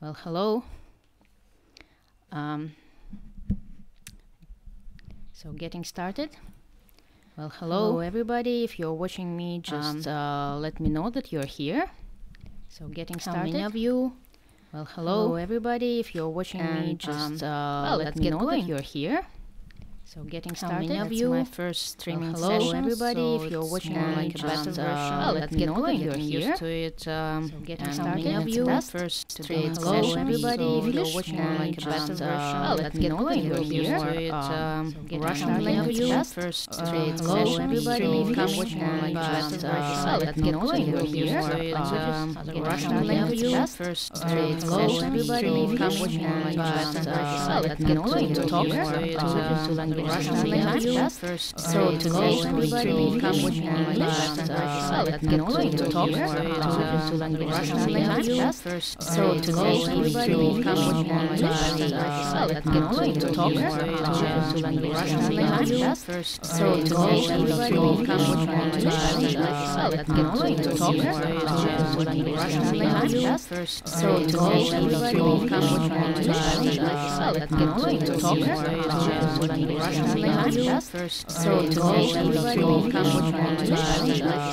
Well, hello. So getting started. Well, hello everybody. If you're watching me, just let me know that you're here. So getting started. How many of you? Well, hello everybody. If you're watching me, just let me know that you're here. So getting started. How many of you? My first streaming session. Hello everybody. If you're watching me, like a better version, let me know that you're here. To it. So getting started. How many of you? First streaming session. Hello everybody. If you're watching me, like a better version, let me know that you're here. To it. So getting started. How many of you? First streaming session. Hello everybody. If you're watching me, like a better version, let me know that you're here. To it. Russian language. First streaming session. Hello everybody. If you're watching me, like a better version, let me know that you're here. To Russian language. First, so today everybody come watch me in English. Let me know that you talk to language Russian language. First, so today everybody come watch me in English. Let me know that you talk to language Russian language. First, so today everybody come watch me in English. Let me know that you talk to language Russian language. First, so today everybody come watch me in English. Let me know that you talk to language Russian language. First, so today everybody come watch me in English. Let me know that you talk to language Russian language. First, so today everybody come watch me in English. Let me know that you talk to language Russian language. First, so today everybody come watch me in English. Let me know that you talk to language Russian language. First, so today everybody come watch me in English. Let me know that you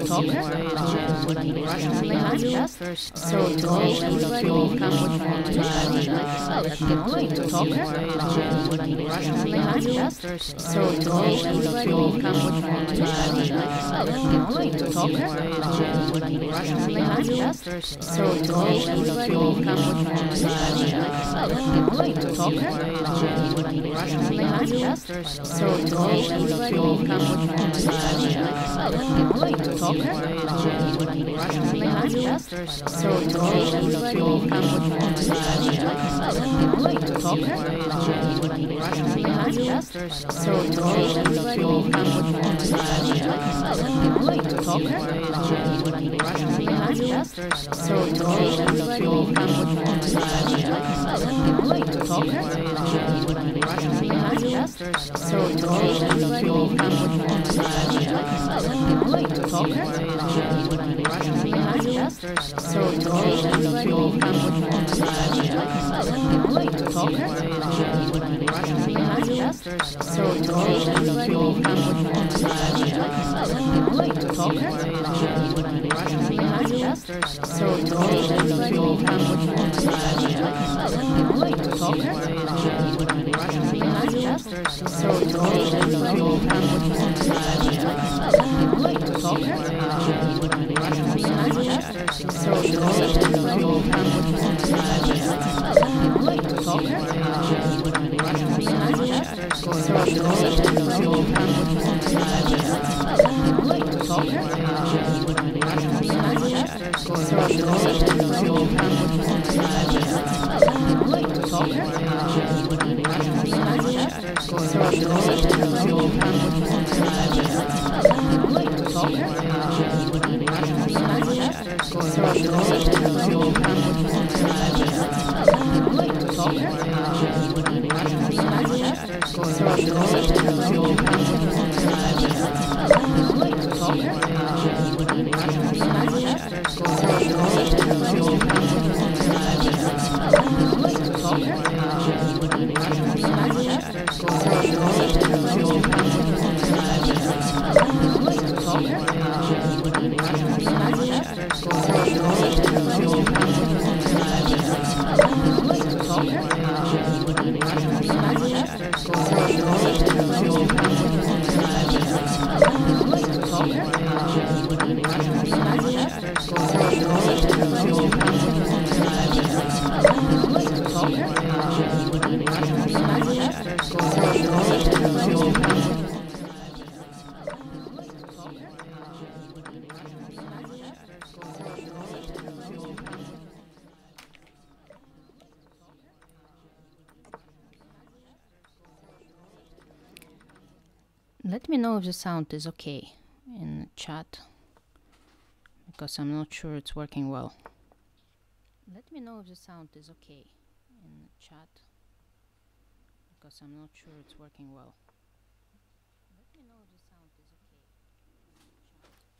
talk to language Russian language. First, so today everybody come watch me in English. Let me know that you talk to language Russian language. First, so today everybody come watch me in English. Let me know that you talk to language Russian language. First, so today everybody come watch me in English. Let me know that you talk to language Russian language. First, so today everybody come watch me in English. Let me know that you talk to language Russian language. First, so today everybody come watch me in English. Let me know that you talk to language Russian language. First, so today everybody come watch me in English. Let me know that you talk to language Russian language. First, so today everybody come watch me in English. Let me know that you talk to language Russian language. First, so today everybody come watch me in English. Let me know that you talk to language Russian language. First, so today everybody come watch me in English. Let me know that you talk to language Russian language. First, so today everybody come watch me in English. Let me know that you talk to language Russian language. First, so today everybody come watch me in English. Let me know that you talk to language Russian language. First, so today everybody come watch me in English. Let me know that you talk to language Russian language. First, so today everybody come watch me in English. Let me know that you talk to language Russian language. First, so today everybody come watch me in English. Let me know that you talk to language Russian language. First, so today everybody come watch me in English. Let me know that you talk to language Russian language. First, so today everybody come watch me in English. Let me know that you talk to language Russian language. First, so today everybody come watch me in English. Let me know that you talk to language Russian language. First, so today everybody come watch me in English. Let me know that you talk to language Russian language. First, so today everybody come watch me in English. Let me know that you talk to language Russian language. First, so today everybody come watch me in English. Let me know that you talk to language Russian language. First, so today everybody come watch me in English. Let me know if the sound is okay in the chat, because I'm not sure it's working well. Let me know if the sound is okay in the chat, because I'm not sure it's working well. Let me know if the sound is okay in the chat,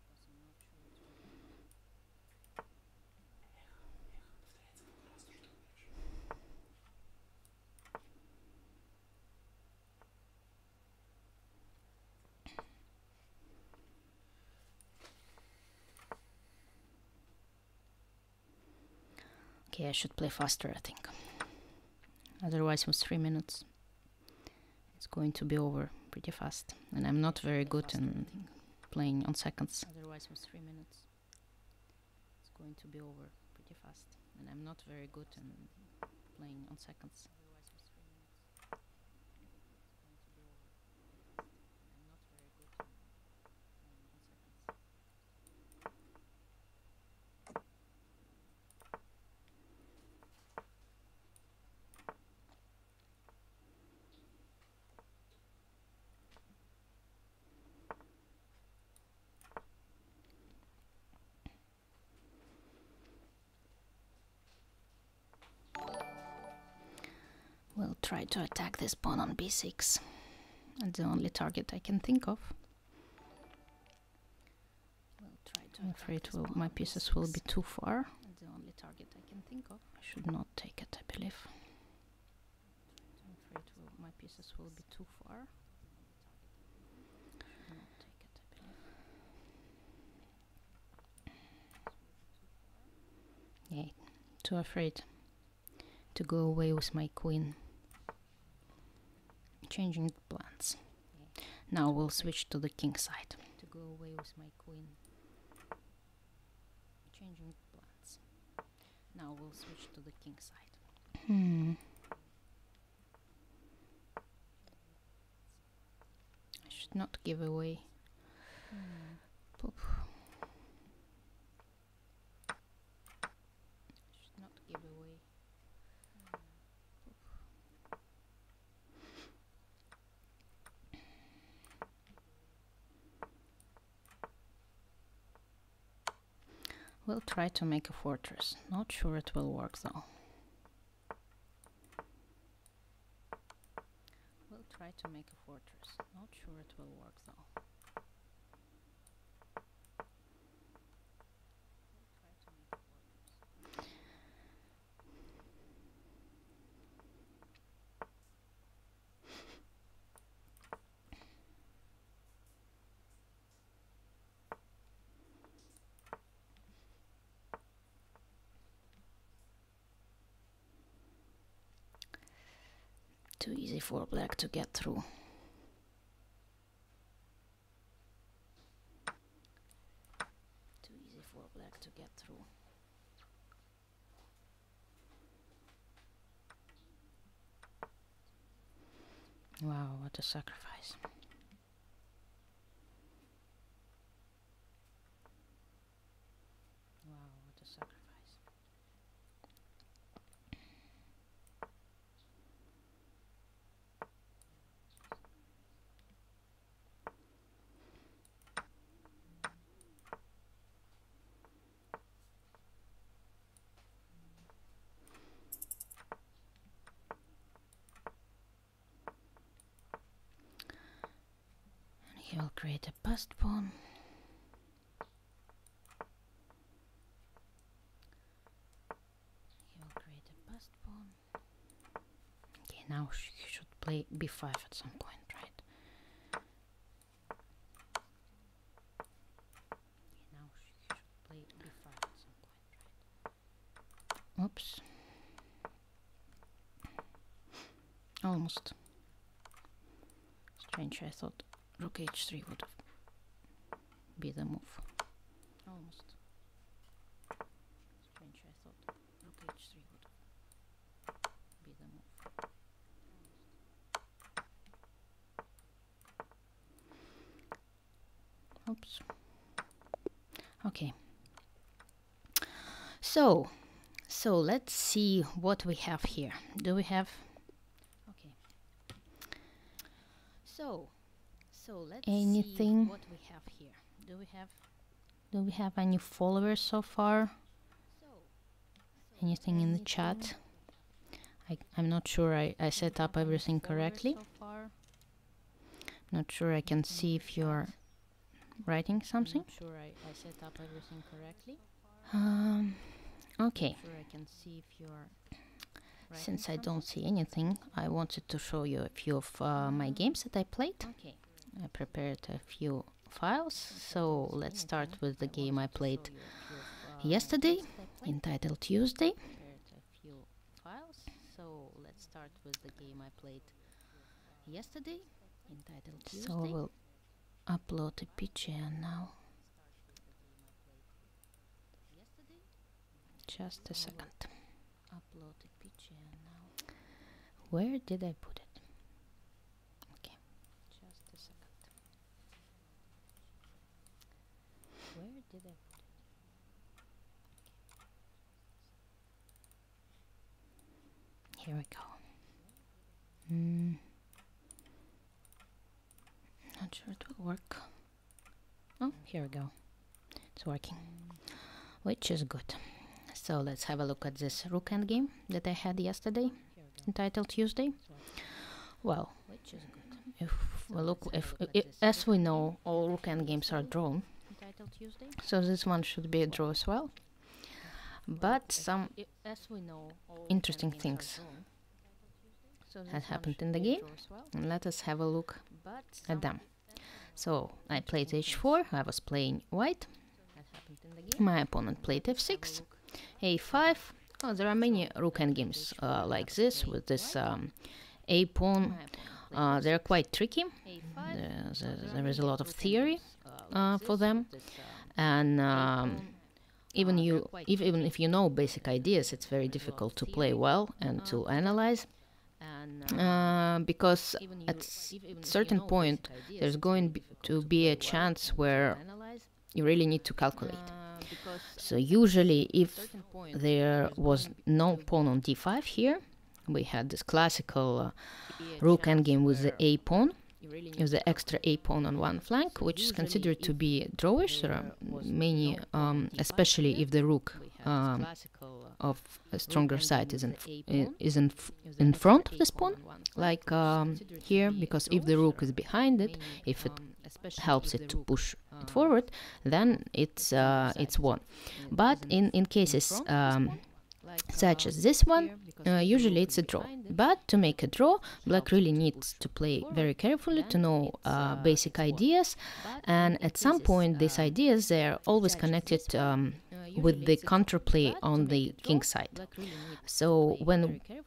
because I'm not sure it's working well. Okay, I should play faster, I think. Otherwise, with 3 minutes, it's going to be over pretty fast. And I'm not very good in playing on seconds. Otherwise, with 3 minutes, it's going to be over pretty fast. And I'm not very good in playing on seconds. We'll try to attack this pawn on b6. That's the only target I can think of. I'm afraid my pieces will be too far. That's the only target I can think of. I should not take it, I believe. I'm afraid my pieces will be too far. I should not take it, I believe. Yeah, too afraid to go away with my queen. Changing plans. Now we'll switch to the king side. To go away with my queen. Changing plans. Now we'll switch to the king side. I should not give away. Poop. I should not give away. We'll try to make a fortress. Not sure it will work though. We'll try to make a fortress. Not sure it will work though. Too easy for black to get through. Too easy for black to get through. Wow, what a sacrifice. Wow, what a sacrifice. He will create a passed pawn. He will create a passed pawn. Okay, now he should play b5 at some point, right? Okay, now he should play b5 at some point, right? Oops. Almost. Strange, I thought rook h3 would be the move. Almost. Strange, I thought rook h3 would be the move. Oops. Okay. So let's see what we have here. Do we have... Okay. So let's anything see what we have here. Do we have any followers so far? Anything in the chat? I'm not sure I set up everything correctly. Not sure I can see if you're writing something. Not sure I set up everything correctly. Okay. Since I don't see anything, I wanted to show you a few of my games that I played. Okay. I prepared a few files, so let's start with the game I played yesterday, entitled Tuesday. start with the game I played yesterday, entitled Tuesday. So we'll upload a picture now. Just a second. Upload a picture now. Where did I put it? Okay. Just a second. Where did I put it? Here we go. Not sure it will work. Oh, here we go. It's working, which is good. So let's have a look at this rook endgame that I had yesterday, entitled Tuesday. Well, if we look, as we know, all rook endgames are drawn, so this one should be a draw as well. But some interesting things had happened in the game, and let us have a look at them. So I played h4, I was playing white, my opponent played f6, a5. Oh, there are many rook endgames like this, with this a pawn. They're quite tricky. There is a lot of theory for them, and even if you know basic ideas, it's very difficult to play well and to analyze, because at a certain point there's going to be a chance where you really need to calculate. So usually if there was no pawn on d5 here, we had this classical rook endgame with the a pawn, with the extra a pawn on one flank, which is considered to be drawish. There are many, especially if the rook of a stronger side is in front of this pawn, like here, because if the rook is behind it, if it helps it to push it forward, then it's won. But in cases such as this one, usually it's a draw. But to make a draw, black really needs to play very carefully to know basic ideas, and at some point these ideas, they are always connected with the counterplay on the king side. So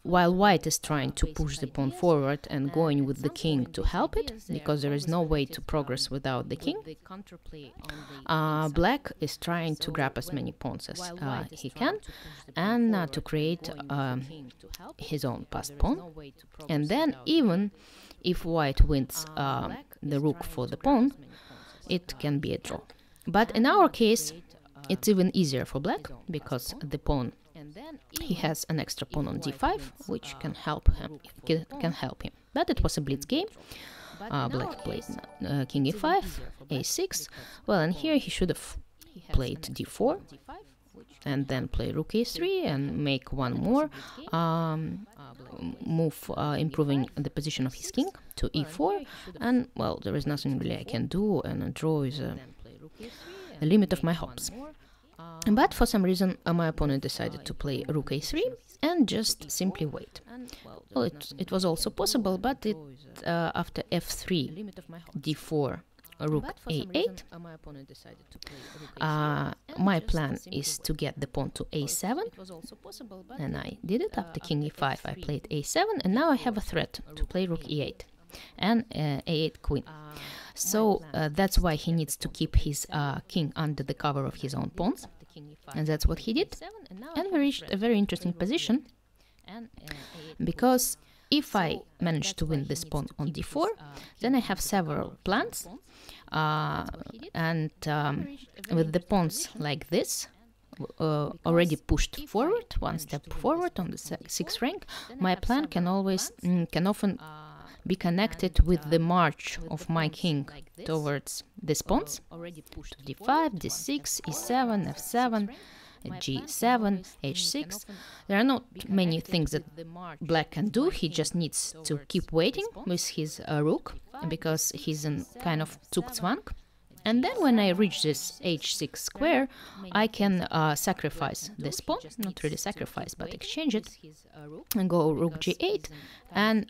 while white is trying to push the pawn forward and going with the king to help it, because there is no way to progress without the king, black is trying to grab as many pawns as he can, and to create his own passed pawn. And then even if white wins the rook for the pawn, it can be a draw. But in our case, it's even easier for black, because the pawn, he has an extra pawn on d5, which can help him. But it was a blitz game. Black played king e5, a6. Well, and here he should have played d4, and then play rook a3 and make one more move, improving the position of his king to e4. And well, there is nothing really I can do, and a draw is the limit of my hopes. But for some reason my opponent decided to play rook a3 and just simply wait. Well, it was also possible, but after f3, d4, rook a8, my plan is to get the pawn to a7, and I did it. After king e5 I played a7, and now I have a threat to play rook e8 and a8 queen. So that's why he needs to keep his king under the cover of his own pawns, and that's what he did. And we reached a very interesting position, because if I manage to win this pawn on d4, then I have several plans, and with the pawns like this, already pushed forward, one step forward on the sixth rank, my plan can often be connected with the march of my king towards these pawns, d5, d6, e7, f7, g7, h6. There are not many things that black can do. He just needs to keep waiting with his rook, because he's in kind of Zugzwang. And then when I reach this h6 square, I can sacrifice this pawn, not really sacrifice, but exchange it, and go rook g8 and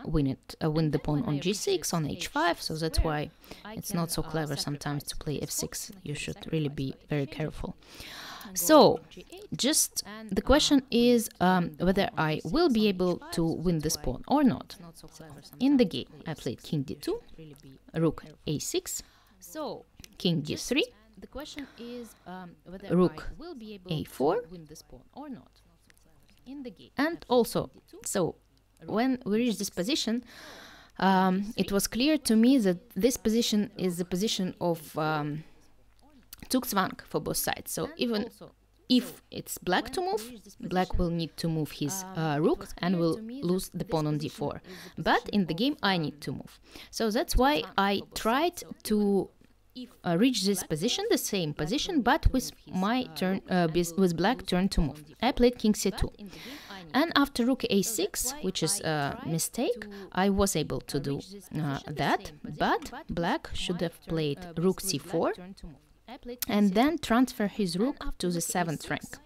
win the pawn on g6, on h5. So that's why it's not so clever sometimes to play f6. You should really be very careful. So, just the question is whether I will be able to win this pawn or not. In the game, I played king d2, rook a6, king d3, rook a4, and also, so when we reach this position, it was clear to me that this position is the position of Zugzwang for both sides. So even if it's black to move, black will need to move his rook and will lose the pawn on d4. But in the game, I need to move. So that's why I tried to reach this position, the same position, but with my turn, with black turn to move. I played king c2. And after rook a6, which is a mistake, I was able to do that, but black should have played rook c4 and then transfer his rook to the 7th rank.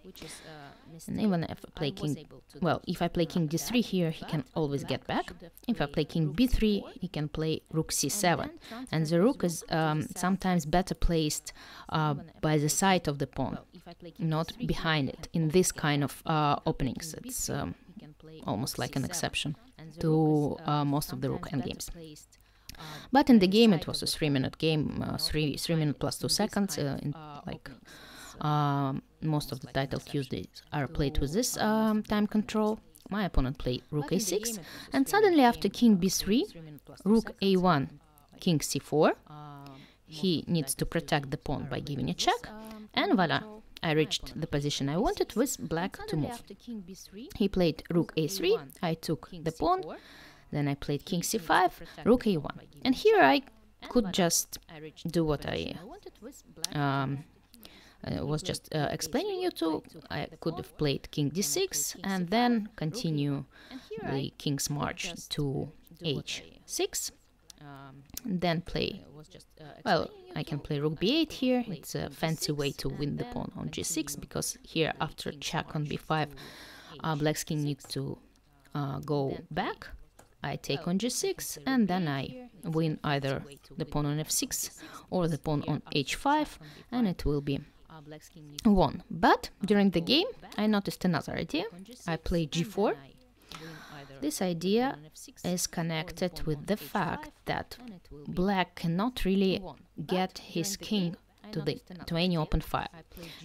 And even if I play king, well, if I play king d3 here, he can always get back. If I play king b3, he can play rook c7. And the rook is sometimes better placed by the side of the pawn, not behind it. In this kind of openings, it's almost like an exception to most of the rook endgames. But in the game, it was a 3-minute game, 3 minutes plus 2 seconds. Most of the title Tuesdays are played with this time control. My opponent played rook a6, and suddenly after king b3, rook a1, king c4, he needs to protect the pawn by giving a check, and voila, I reached the position I wanted with black to move. He played rook a3, I took the pawn, then I played king c5, rook a1, and here I could just do what I was just explaining you to. I could have played king d6 and then continue the king's march to h6, then play, well, I can play rook b8 here. It's a fancy way to win the pawn on g6, because here after check on b5, black's king needs to go back. I take on g6, and then I win either the pawn on f6 or the pawn on h5, and it will be won. But during the game, I noticed another idea. I play g4. This idea is connected with the fact that black cannot really get his king to any open file.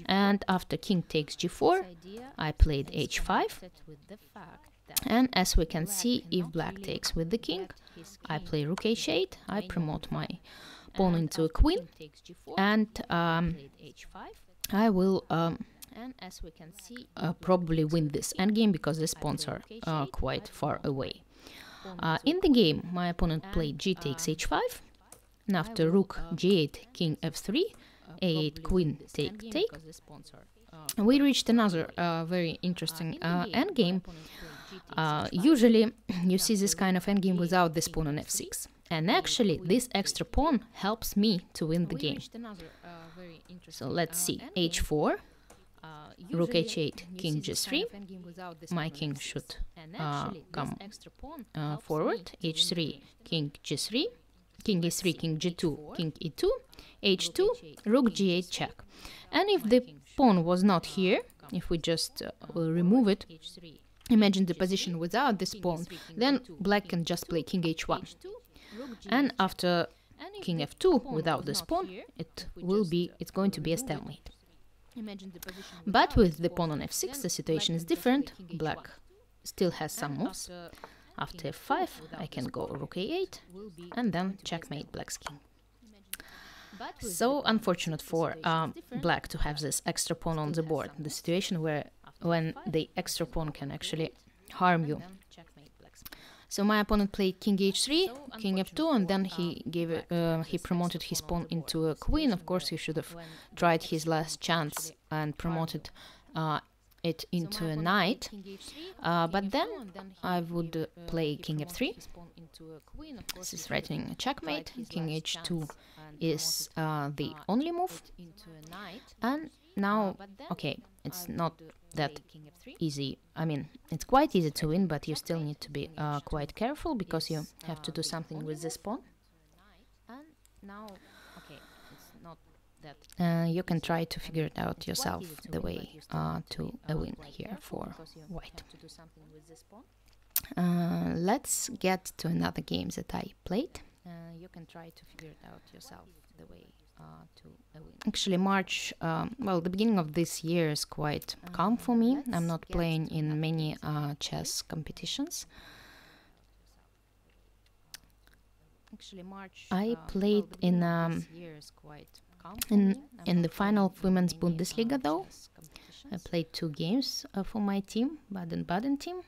And after king takes g4, I played h5. And as we can see, if black takes with the king, I play rook h8, I promote my pawn into a queen, and I will probably win this endgame, because these pawns are quite far away. In the game, my opponent played g takes h5, and after rook g8, king f3, a8, queen take. We reached another very interesting endgame. Usually you see this kind of endgame without this pawn on f6, and actually this extra pawn helps me to win the game. So let's see, h4, rook h8, king g3, my king should come forward, h3, king g3, king e3, king g2, king e2, h2, rook g8 check. And if the pawn was not here, if we just remove it, imagine the position without this pawn, then black can just play king h1. And after king f2 without this pawn, it's going to be a stalemate. But with the pawn on f6, the situation is different. Black still has some moves. After f5, I can go rook a8, and then checkmate black's king. So unfortunate for black to have this extra pawn on the board. The situation when the extra pawn can actually harm you. So my opponent played king h3, king f2, and then he promoted his pawn into a queen. Of course, he should have tried his last chance and promoted it into a knight. But then I would play king f3. This is threatening a checkmate. King h2 is the only move. And now, okay, it's not that easy. I mean, it's quite easy to win, but you still need to be quite careful, because you have to do something with this pawn. And now, okay, it's not You can try to figure it out yourself, the way to a win here for white. Let's get to another game that I played. You can try to figure it out yourself, the way to a win. Actually, March, well, the beginning of this year is quite calm for me. I'm not playing in many chess competitions. Actually, March, I played in the final of Women's Bundesliga, though. I played 2 games for my team, Baden-Baden team,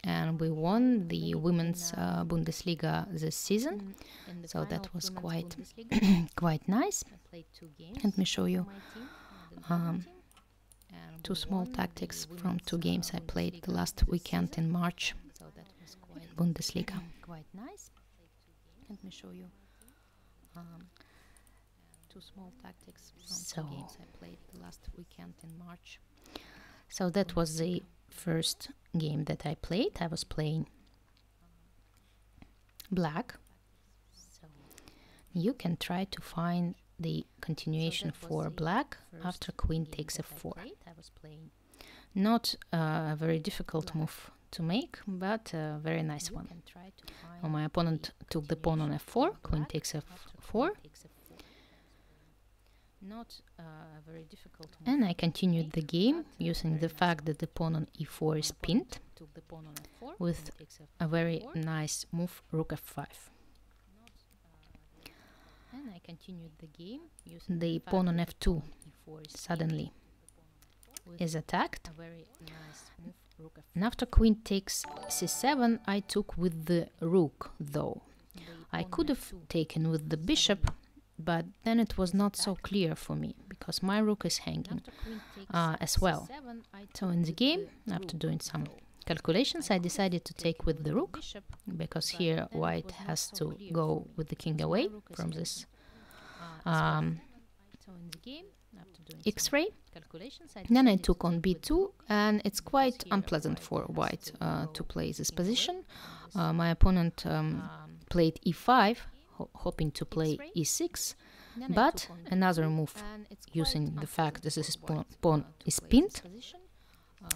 and we won the Women's Bundesliga this season. So that was quite quite nice. Let me show you 2 small tactics from 2 games I played the last weekend in March in Bundesliga. Quite nice. Let me show you 2 small tactics from 2 games I played the last weekend in March. So that was the first game that I played. I was playing black. You can try to find the continuation for black after queen takes f4. Not a very difficult move to make, but a very nice one. Well, my opponent took the pawn on f4, queen takes f4. Not a very difficult move. And I continued the game using the fact that the pawn on e4 is pinned with a very nice move, rook f5. And I continued the game using the pawn on f2 suddenly is attacked. And after queen takes c7, I took with the rook, though. I could have taken with the bishop, but then it was not so clear for me, because my rook is hanging as well. So in the game, after doing some calculations, I decided to take with the rook, because here white has to go with the king away from this X-ray. Then I took on b2, and it's quite unpleasant for white to play this position. My opponent played e5, hoping to play e6, but another move using the fact that this pawn is pinned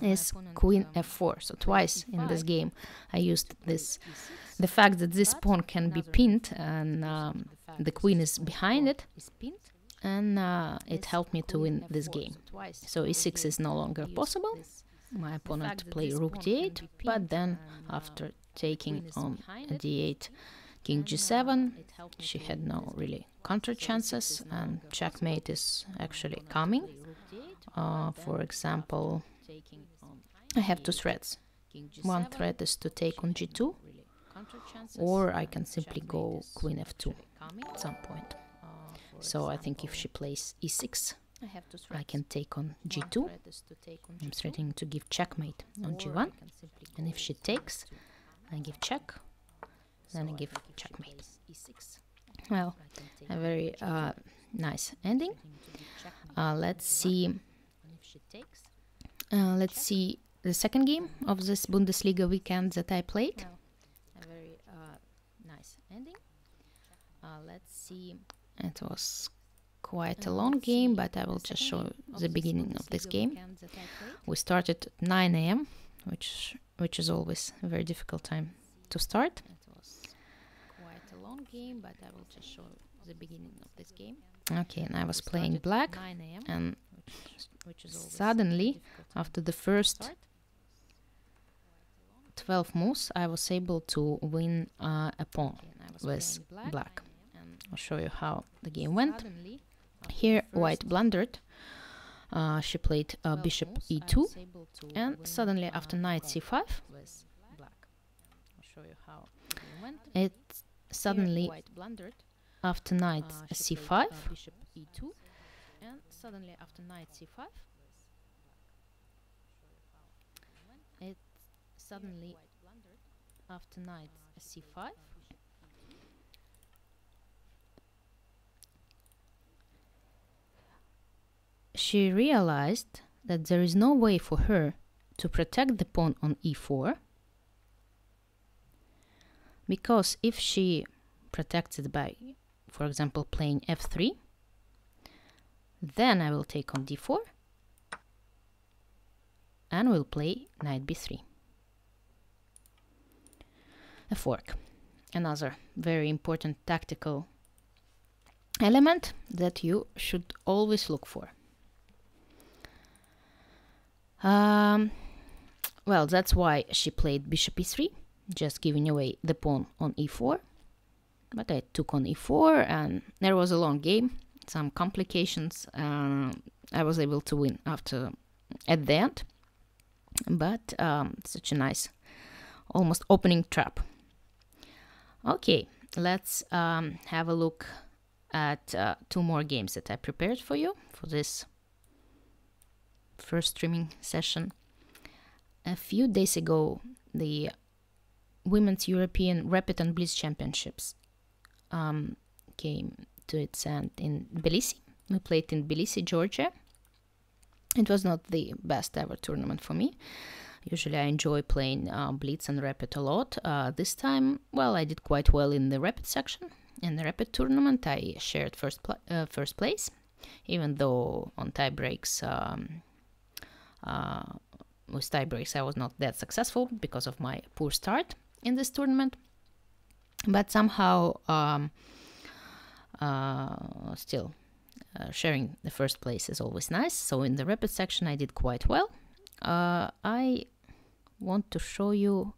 is queen f4. So twice in this game I used the fact that this pawn can be pinned and the queen is behind it, and it helped me to win this game. So e6 is no longer possible. My opponent played rook d8, but then after taking on d8, king g7, she had no really counter chances, and checkmate is actually coming. For example, I have 2 threats. One threat is to take on g2, or I can simply go queen f2 at some point. So I think if she plays e6, I can take on g2. I'm threatening to give checkmate on g1, and if she takes, I give check, then I give checkmate. Well, a very nice ending. Let's see the second game of this Bundesliga weekend that I played. A very nice ending. Let's see. It was quite a long game, but I will just show the beginning of this game. We started at 9 a.m., which is always a very difficult time to start. It was quite a long game, but I will just show the beginning of this game. Okay, and I was playing black, and suddenly, after the first 12 moves, I was able to win a pawn with black. I'll show you how the game went. Here white blundered. She played bishop e2, and suddenly after knight c5, it suddenly after knight c5, it suddenly after knight c5, she realized that there is no way for her to protect the pawn on e4, because if she protects it by, for example, playing f3, Then I will take on d4 and will play knight b3. A fork. Another very important tactical element that you should always look for. Well, that's why she played bishop e3, just giving away the pawn on e4. But I took on e4 and there was a long game, some complications. I was able to win at the end. But such a nice, almost opening trap. Okay, let's have a look at 2 more games that I prepared for you for this first streaming session. A few days ago, the Women's European Rapid and Blitz Championships came to its end in Tbilisi. We played in Tbilisi, Georgia. It was not the best ever tournament for me. Usually I enjoy playing Blitz and Rapid a lot. This time, well, I did quite well in the Rapid section. In the Rapid tournament, I shared first place, even though on tie breaks, with tie breaks I was not that successful because of my poor start in this tournament. But somehow, still, sharing the first place is always nice. So in the Rapid section I did quite well. I want to show you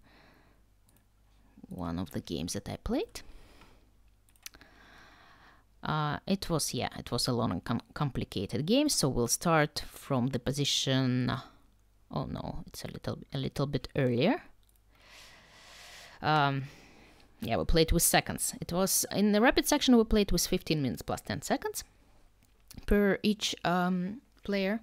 one of the games that I played. It was a long and complicated game. So we'll start from the position. Oh no, it's a little bit earlier. Yeah, we played with seconds. It was in the Rapid section we played with 15 minutes plus 10 seconds per each player.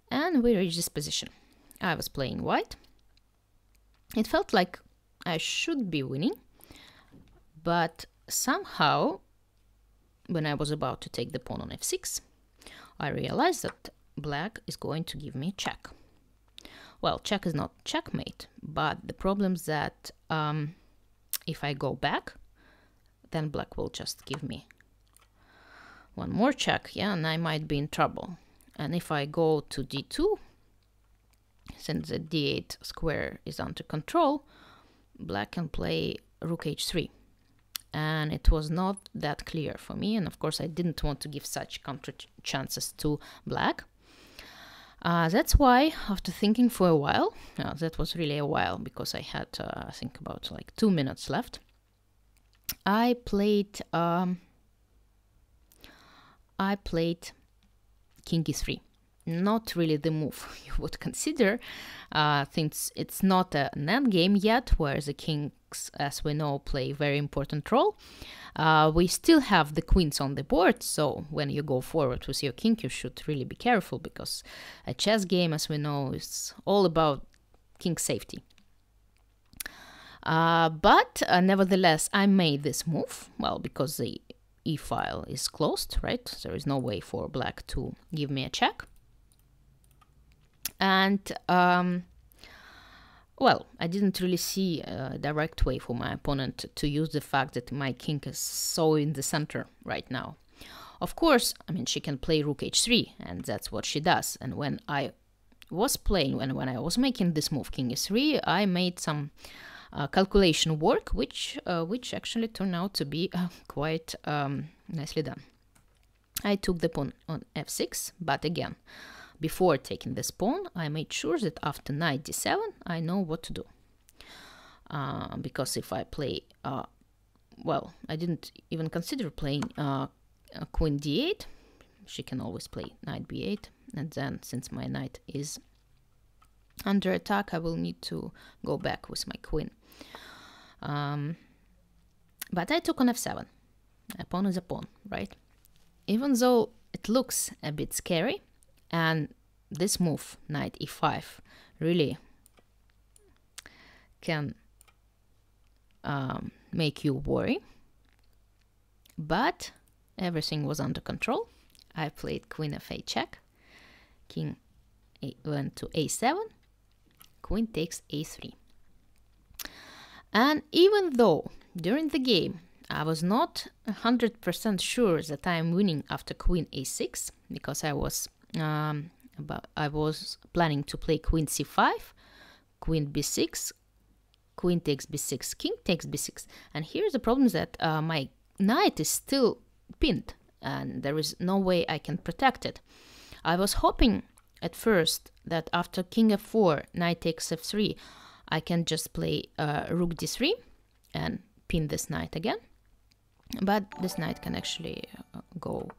And we reached this position. I was playing white. It felt like I should be winning, but somehow, when I was about to take the pawn on f6, I realized that black is going to give me check. Well, check is not checkmate, but the problem is that if I go back, then black will just give me one more check, yeah, and I might be in trouble. And if I go to d2, since the d8 square is under control, black can play rook h3. And it was not that clear for me, and of course I didn't want to give such counter chances to black. That's why, after thinking for a while, that was really a while because I had, I think, about like 2 minutes left, I played king e3. Not really the move you would consider, since it's not an endgame yet, where the kings, as we know, play a very important role. We still have the queens on the board, so when you go forward with your king, you should really be careful, because a chess game, as we know, is all about king safety. But nevertheless, I made this move, well, because the e-file is closed, right? There is no way for black to give me a check. And, well, I didn't really see a direct way for my opponent to use the fact that my king is so in the center right now. Of course, I mean, she can play rook h3, and that's what she does. And when I was playing, when I was making this move, king e3, I made some calculation work, which actually turned out to be quite nicely done. I took the pawn on f6, but again, before taking this pawn, I made sure that after knight d7, I know what to do. Because if I play, well, I didn't even consider playing queen d8. She can always play knight b8. And then, since my knight is under attack, I will need to go back with my queen. But I took on f7. A pawn is a pawn, right? Even though it looks a bit scary, and this move, knight e5, really can make you worry. But everything was under control. I played queen f8 check. King went to a7. Queen takes a3. And even though during the game, I was not 100% sure that I am winning after queen a6, because I was planning to play queen c5, queen b6, queen takes b6, king takes b6. And here's the problem, that my knight is still pinned and there is no way I can protect it. I was hoping at first that after king f4, knight takes f3, I can just play rook d3 and pin this knight again. But this knight can actually go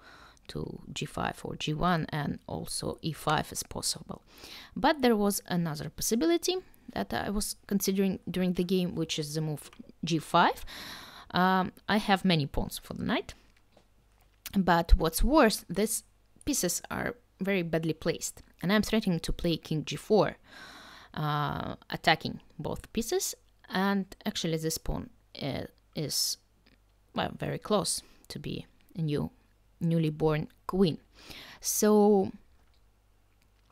to g5 or g1, and also e5 is possible. But there was another possibility that I was considering during the game, which is the move g5. I have many pawns for the knight, but what's worse, these pieces are very badly placed, and I'm threatening to play king g4, attacking both pieces, and actually this pawn is well, very close to be a newly born queen. So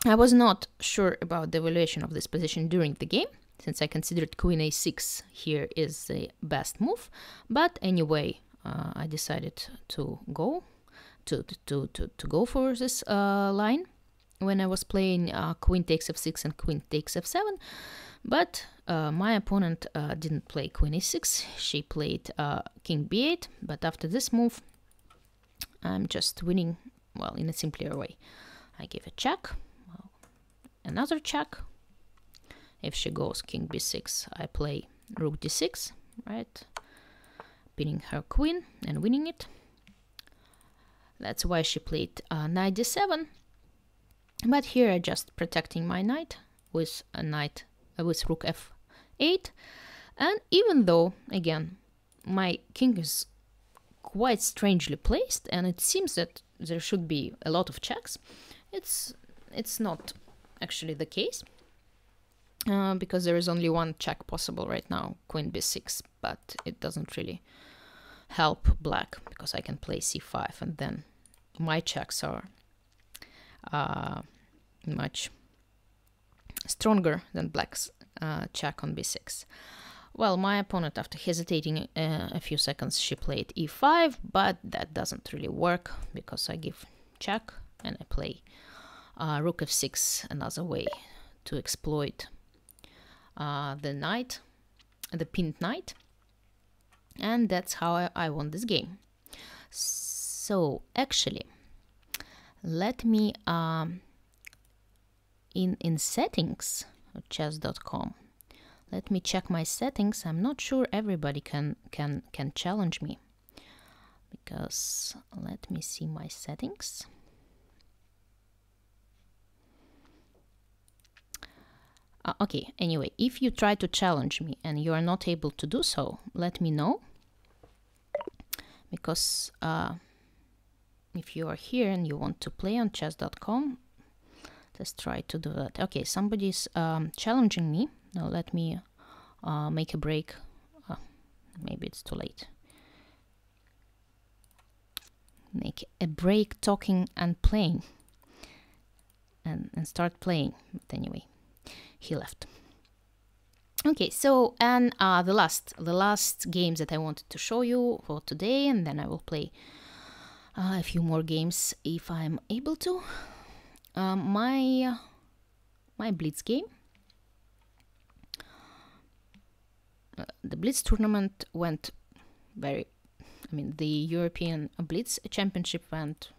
I was not sure about the evaluation of this position during the game, since I considered queen a6 here is the best move. But anyway, I decided to go for this line when I was playing queen takes f6 and queen takes f7. But my opponent didn't play queen a6, she played king b8, but after this move I'm just winning, well, in a simpler way. I give a check, well, another check. If she goes king b6, I play rook d6, right, pinning her queen and winning it. That's why she played knight d7, but here I just protecting my knight with a knight with rook f8. And even though, again, my king is quite strangely placed and it seems that there should be a lot of checks, it's not actually the case, because there is only one check possible right now, queen b6, but it doesn't really help black because I can play c5, and then my checks are much stronger than black's check on b6. Well, my opponent, after hesitating a few seconds, she played e5, but that doesn't really work because I give check and I play rook f6, another way to exploit the knight, the pinned knight, and that's how I won this game. So actually, let me in settings of chess.com, let me check my settings. I'm not sure everybody can challenge me, because let me see my settings. Okay, anyway, if you try to challenge me and you are not able to do so, let me know, because if you are here and you want to play on chess.com, let's try to do that. Okay, somebody's challenging me. Now let me make a break. Maybe it's too late. Make a break talking and playing, and start playing. But anyway, he left. Okay, so and the last games that I wanted to show you for today, and then I will play a few more games if I'm able to. My Blitz game. The Blitz tournament went the European Blitz Championship went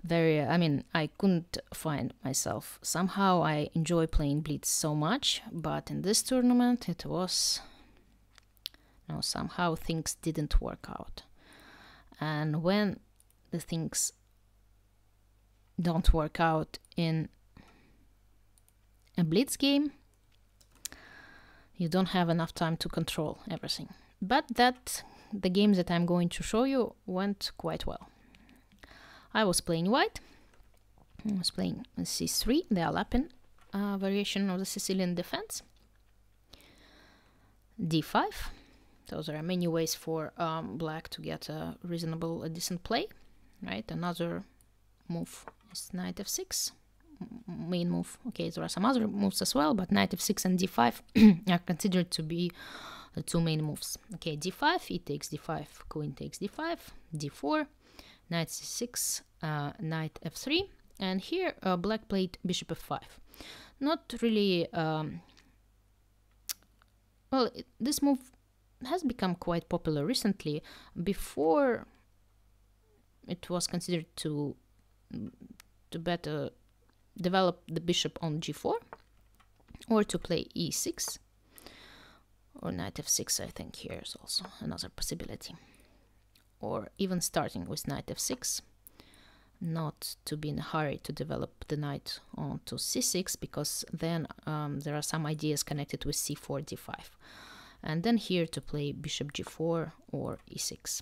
very, I couldn't find myself. Somehow I enjoy playing Blitz so much, but in this tournament it was, somehow things didn't work out. And when the things don't work out in a Blitz game, you don't have enough time to control everything. But the games that I'm going to show you went quite well. I was playing white. I was playing c3, the Alapin variation of the Sicilian defense. d5. So there are many ways for black to get a decent play, right? Another move is knight f6, main move. Okay, there are some other moves as well, but knight f6 and d5 are considered to be the two main moves. Okay, d5, e takes d5, queen takes d5, d4, knight c6, knight f3, and here black played bishop f5. Not really, well, this move has become quite popular recently. Before, it was considered to better develop the bishop on g4, or to play e6, or knight f6. I think here is also another possibility, or even starting with knight f6, not to be in a hurry to develop the knight onto c6, because then there are some ideas connected with c4, d5, and then here to play bishop g4 or e6.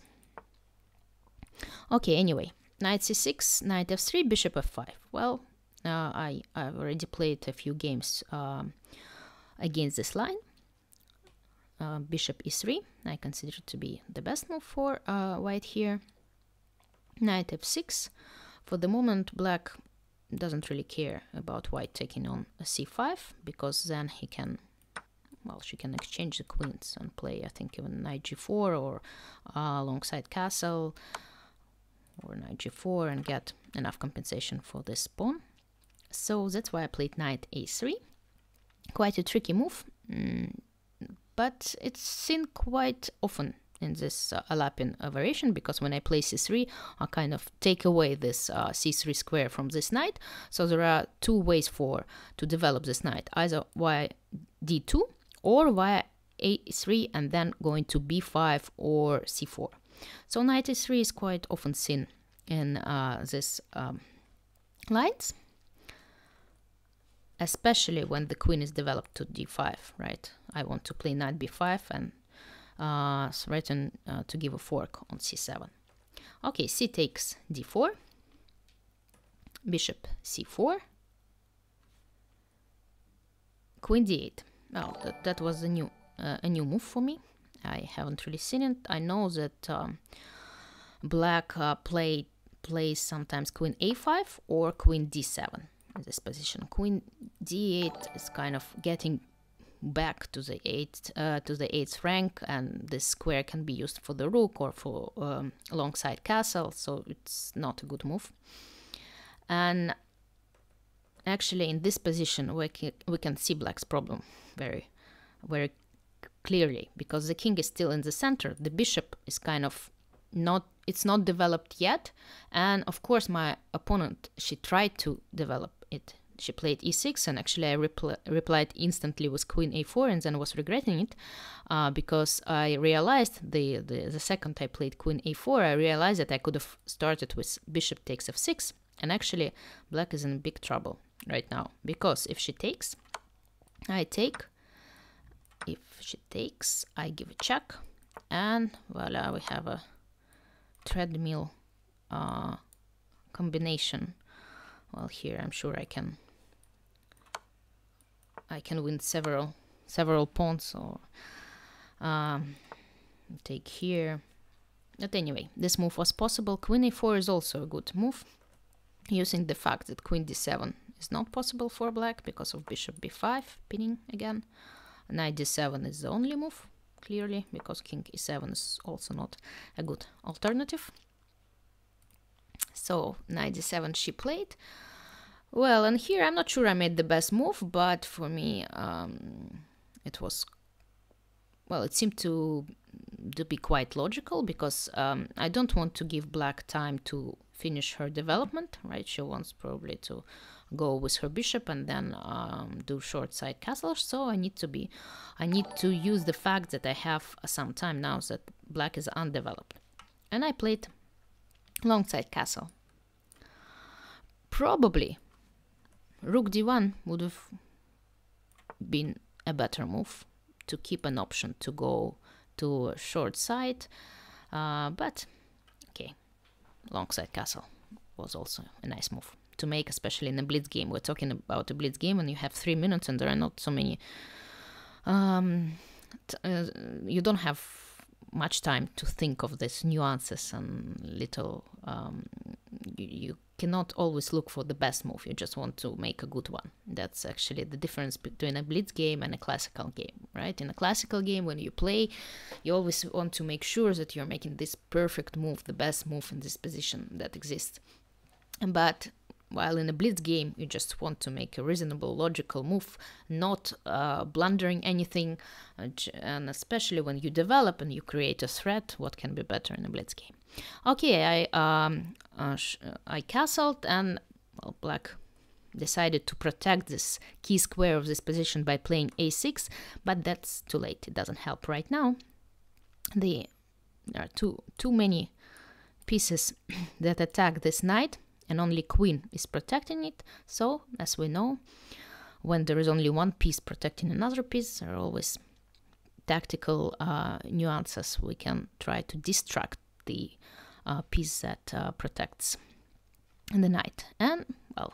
Okay, anyway, knight c6, knight f3, bishop f5. Well, I've already played a few games against this line. Bishop e3, I consider it to be the best move for white here. Knight f6. For the moment, black doesn't really care about white taking on a c5, because then he can, well, she can exchange the queens and play, I think, even knight g4 or alongside castle, or knight g4, and get enough compensation for this pawn. So that's why I played knight a3. Quite a tricky move, but it's seen quite often in this Alapin variation, because when I play c3, I kind of take away this c3 square from this knight. So there are two ways to develop this knight, either via d2 or via a3 and then going to b5 or c4. So knight a3 is quite often seen in this lines, especially when the queen is developed to d5, right? I want to play knight b5 and threaten to give a fork on c7. Okay, c takes d4, bishop c4, queen d8. Oh, that was a new move for me. I haven't really seen it. I know that black plays sometimes queen a5 or queen d7 in this position. Queen d8 is kind of getting back to the eighth rank, and this square can be used for the rook or for alongside castle, so it's not a good move. And actually in this position we can see black's problem very, very clearly, because the king is still in the center, the bishop is kind of not developed yet, and of course my opponent, she tried to develop it. She played e6, and actually I replied instantly with queen a4, and then was regretting it because I realized the second I played queen a4, I realized that I could have started with bishop takes f6, and actually black is in big trouble right now, because if she takes, I take. If she takes, I give a check, and voila, we have a treadmill combination. Well, here I'm sure I can win several pawns, or take here. But anyway, this move was possible. Queen a4 is also a good move, using the fact that queen d7 is not possible for black because of bishop b5 pinning again. Knight d7 is the only move, clearly, because king e7 is also not a good alternative. So knight d7 she played. Well, and here I'm not sure I made the best move, but for me it was, well, it seemed to be quite logical, because I don't want to give black time to finish her development, right? She wants probably to go with her bishop and then do short side castles. So I need to use the fact that I have some time now that black is undeveloped, and I played long side castle. Probably rook d1 would have been a better move, to keep an option to go to a short side, but okay, long side castle was also a nice move to make, especially in a blitz game. We're talking about a blitz game and you have 3 minutes and there are not so many, you don't have much time to think of these nuances and little you cannot always look for the best move. You just want to make a good one. That's actually the difference between a blitz game and a classical game, right? In a classical game, when you play, you always want to make sure that you're making this perfect move, the best move in this position that exists. But while in a blitz game, you just want to make a reasonable, logical move, not blundering anything. And especially when you develop and you create a threat, what can be better in a blitz game? Okay, I castled, and well, black decided to protect this key square of this position by playing a6, but that's too late. It doesn't help right now. There are too many pieces that attack this knight, and only queen is protecting it. So, as we know, when there is only one piece protecting another piece, there are always tactical nuances. We can try to distract the piece that protects the knight. And, well,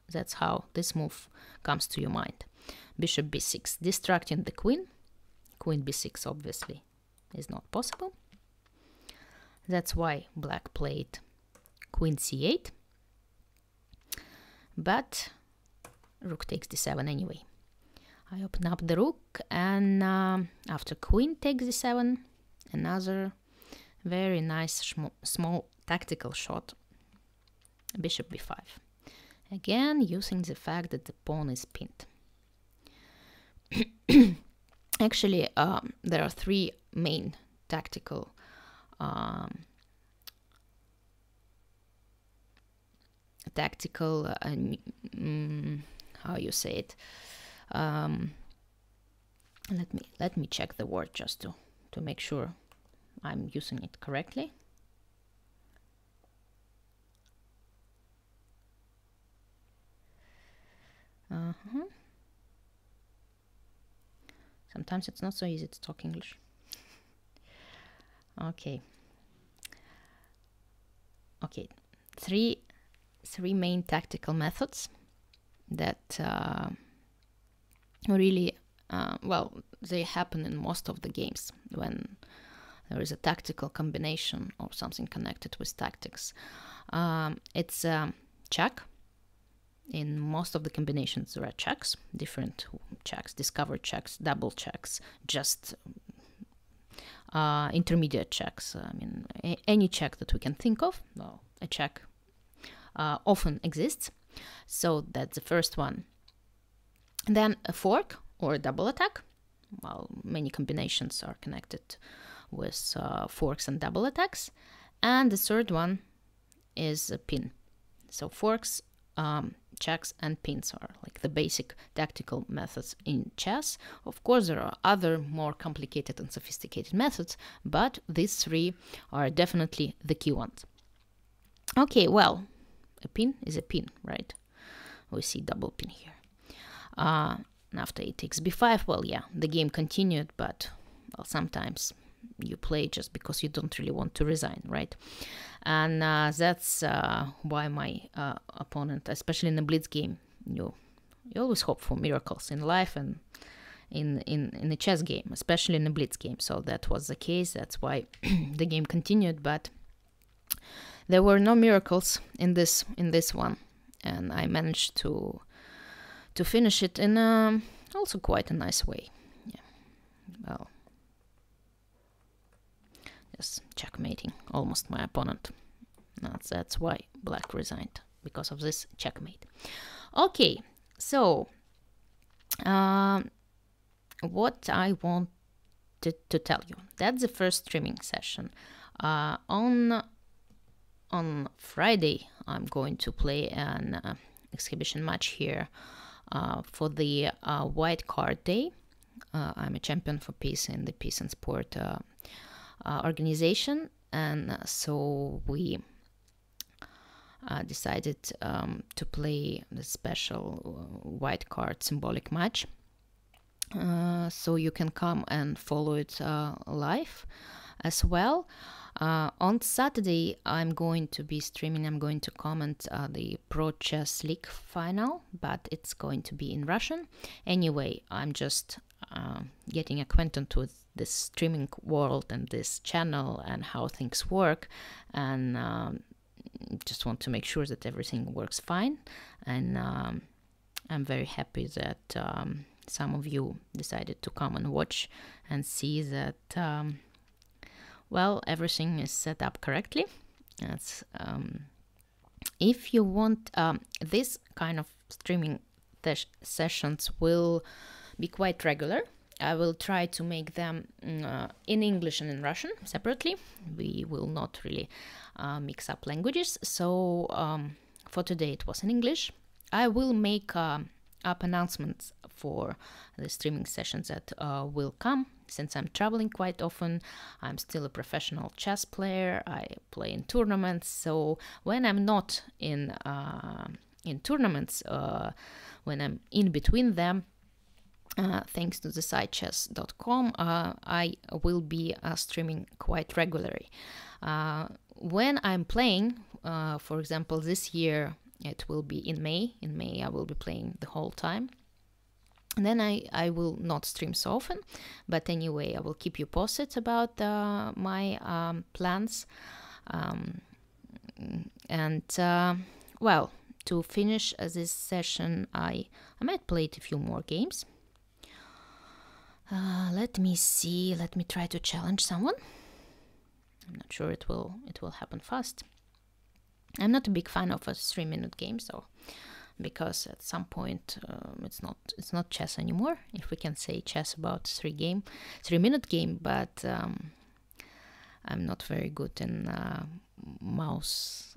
that's how this move comes to your mind. Bishop b6, distracting the queen. Queen b6, obviously, is not possible. That's why black played queen c8. But rook takes d7 anyway. I open up the rook, and after queen takes d7, another very nice small tactical shot, bishop b5. Again, using the fact that the pawn is pinned. Actually, there are three main tactical how you say it. Let me check the word just to make sure I'm using it correctly. Sometimes it's not so easy to talk English. Okay. Three main tactical methods that really, well, they happen in most of the games when there is a tactical combination or something connected with tactics. It's check. In most of the combinations there are checks, different checks, discovered checks, double checks, just intermediate checks. I mean, any check that we can think of, well, a check often exists. So that's the first one. Then a fork or a double attack. Well, many combinations are connected with forks and double attacks. And the third one is a pin. So forks, checks, and pins are like the basic tactical methods in chess. Of course, there are other more complicated and sophisticated methods, but these three are definitely the key ones. Okay, well, a pin is a pin, right? We see double pin here. After it takes b5, well, yeah, the game continued, but well, sometimes you play just because you don't really want to resign, right? And that's why my opponent, especially in a blitz game, you always hope for miracles in life and in a chess game, especially in a blitz game. So that was the case. That's why the game continued, but there were no miracles in this one, and I managed to finish it in also quite a nice way. Yeah, well, just checkmating almost my opponent. That's why black resigned, because of this checkmate. Okay, so what I wanted to tell you, that's the first streaming session. On Friday, I'm going to play an exhibition match here for the White Card Day. I'm a champion for peace in the Peace and Sport organization, and so we decided to play the special white card symbolic match. So you can come and follow it live as well. On Saturday, I'm going to be streaming. I'm going to comment the Pro Chess League final, but it's going to be in Russian. Anyway, I'm just getting acquainted with this streaming world and this channel and how things work. And just want to make sure that everything works fine. And I'm very happy that some of you decided to come and watch and see that, well, everything is set up correctly. That's, if you want, this kind of streaming sessions will be quite regular. I will try to make them in English and in Russian separately. We will not really mix up languages. So for today it was in English. I will make up announcements for the streaming sessions that will come. Since I'm traveling quite often, I'm still a professional chess player. I play in tournaments. So when I'm not in tournaments, when I'm in between them, thanks to the site chess.com, I will be streaming quite regularly. When I'm playing, for example, this year it will be in May. In May I will be playing the whole time. And then I will not stream so often, but anyway, I will keep you posted about my plans. Well, to finish this session, I might play a few more games. Let me see. Let me try to challenge someone. I'm not sure it will happen fast. I'm not a big fan of a 3-minute game, so because at some point it's not chess anymore. If we can say chess about 3-minute game, but I'm not very good in mouse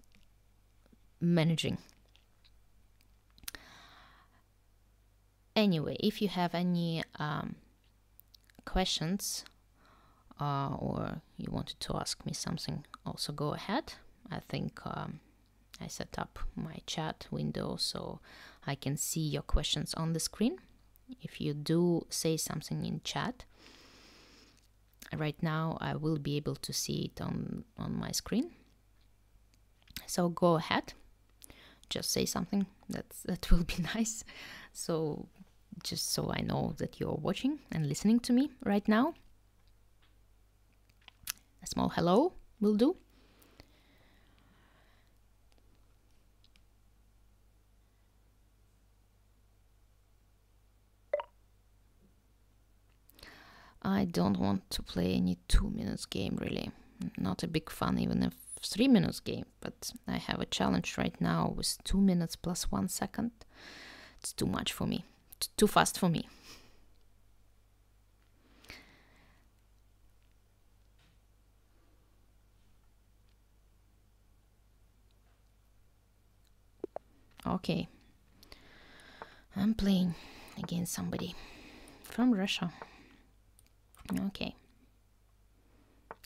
managing. Anyway, if you have any questions or you wanted to ask me something, also go ahead. I think I set up my chat window so I can see your questions on the screen. If you do say something in chat, right now I will be able to see it on my screen. So go ahead, just say something. That will be nice. So just so I know that you're watching and listening to me right now. A small hello will do. I don't want to play any 2-minute game, really. Not a big fan, even a 3-minute game, but I have a challenge right now with 2 minutes plus 1 second. It's too much for me. It's too fast for me. Okay. I'm playing against somebody from Russia. Okay.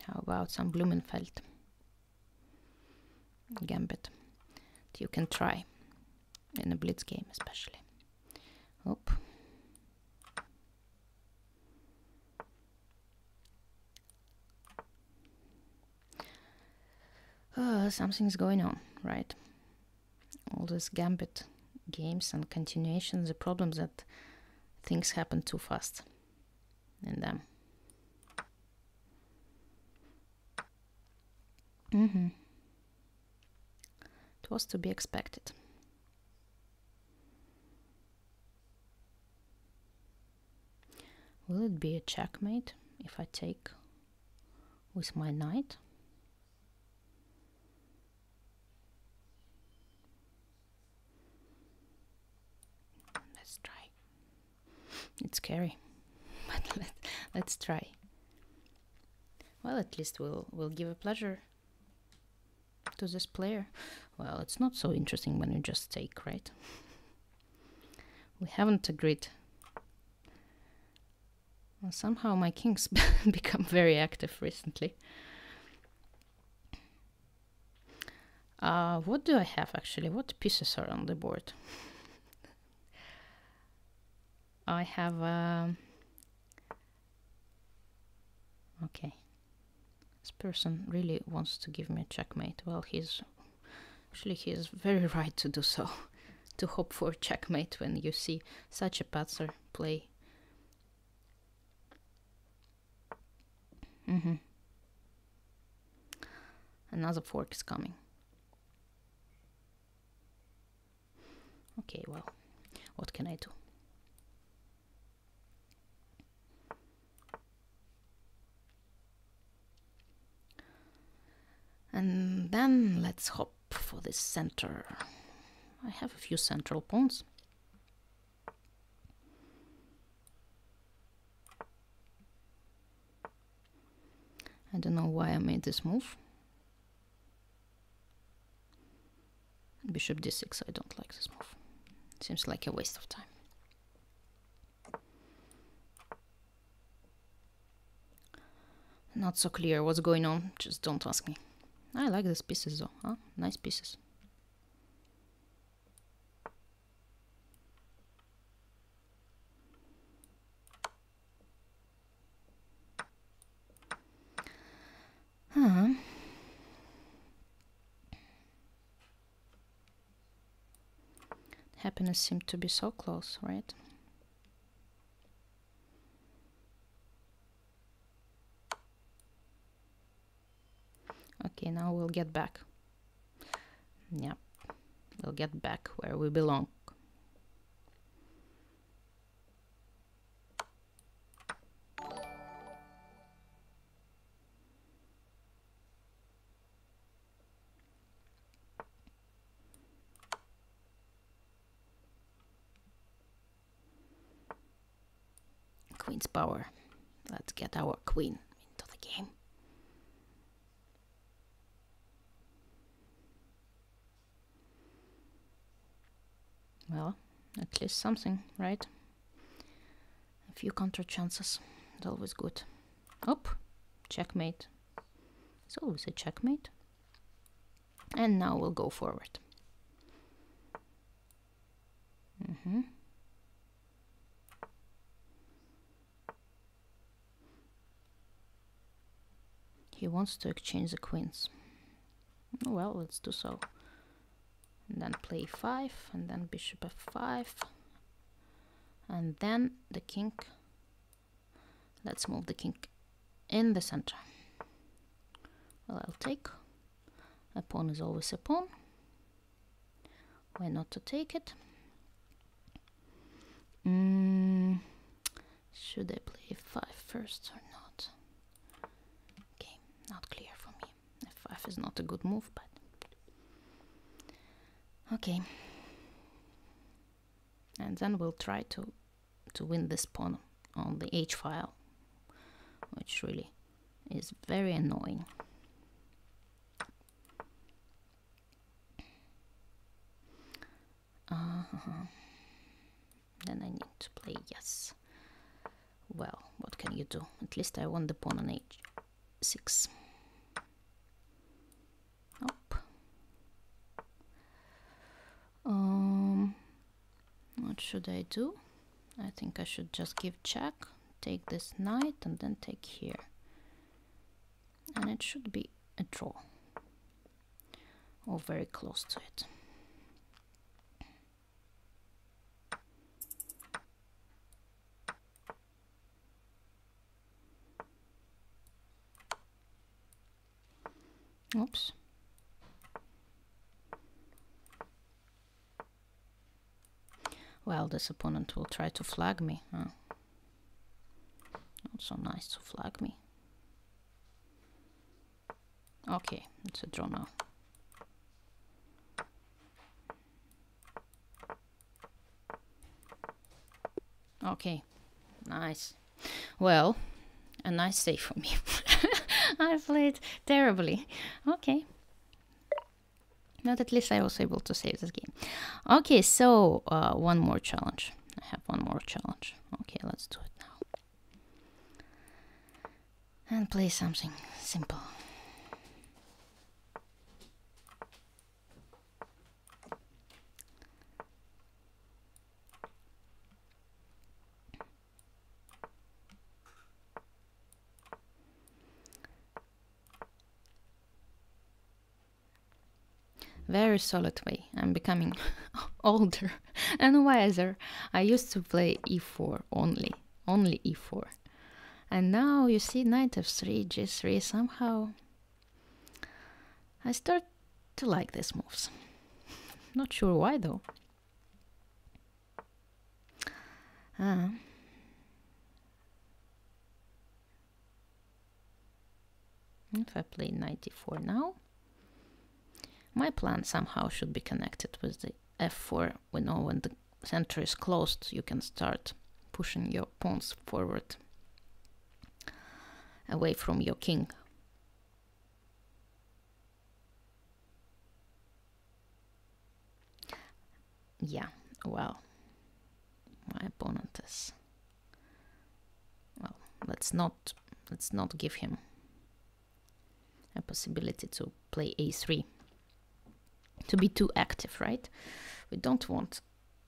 How about some Blumenfeld gambit? You can try in a Blitz game, especially. Oop. Something's going on, right? All these gambit games and continuations, the problem that things happen too fast in them. It was to be expected. Will it be a checkmate if I take with my knight? Let's try. It's scary, but let's try. Well, at least we'll give a pleasure to this player. Well, it's not so interesting when you just take, right? We haven't agreed. Well, somehow my kings become very active recently. What do I have actually? What pieces are on the board? I have okay. This person really wants to give me a checkmate. Well, he is very right to do so, to hope for a checkmate when you see such a patzer play. Another fork is coming. Okay, well, what can I do? And then let's hop for this center. I have a few central pawns. I don't know why I made this move. Bishop d6, I don't like this move. Seems like a waste of time. Not so clear what's going on, just don't ask me. I like these pieces though, huh? Nice pieces. Happiness seemed to be so close, right? Okay, now we'll get back. Yeah, we'll get back where we belong. Queen's power. Let's get our queen into the game. Well, at least something, right? A few counter chances. It's always good. Oh, checkmate. It's always a checkmate. And now we'll go forward. He wants to exchange the queens. Well, let's do so. And then play 5, and then bishop f5, and then the king. Let's move the king in the center. Well, I'll take. A pawn is always a pawn. Why not to take it? Should I play f5 first or not? Okay, not clear for me. f5 is not a good move, but okay. And then we'll try to win this pawn on the h file, which really is very annoying. Then I need to play yes. Well, what can you do? At least I won the pawn on h6. What should I do? I think I should just give check, take this knight, and then take here. And it should be a draw. Or very close to it. Oops. Well, this opponent will try to flag me. Not so nice to flag me. Okay, it's a draw now. Okay, nice. Well, a nice save for me. I played terribly. Okay. But at least I was able to save this game. Okay, so one more challenge. I have one more challenge. Okay, let's do it now. And play something simple. Very solid way. I'm becoming older and wiser. I used to play e4 only e4. And now you see knight f3, g3, somehow I start to like these moves. Not sure why though. If I play knight e4 now, my plan somehow should be connected with the f4. We know when the center is closed, you can start pushing your pawns forward away from your king. Yeah, well, my opponent is, well, let's not give him a possibility to play a3, to be too active, right? We don't want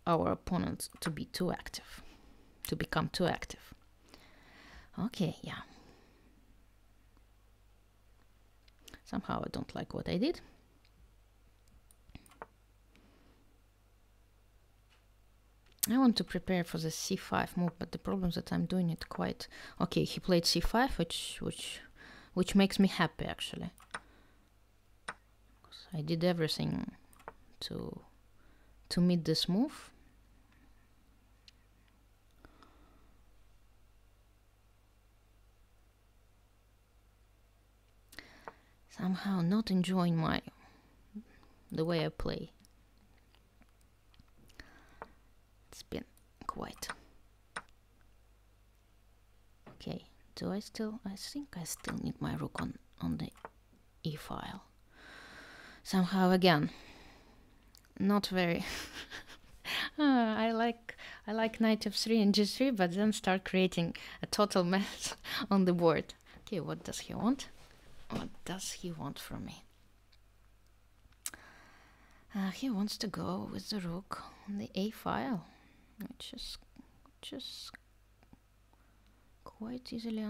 our opponent to be too active, to become too active. Okay, yeah. Somehow I don't like what I did. I want to prepare for the c5 move, but the problem is that I'm doing it quite... Okay, he played c5, which makes me happy, actually. I did everything to meet this move. Somehow not enjoying the way I play. It's been quite... Okay, do I still... I think I still need my rook on the e file. Somehow again, not very... I like knight f3 and g3, but then start creating a total mess on the board. Okay, what does he want? What does he want from me? He wants to go with the rook on the a file, which is just quite easily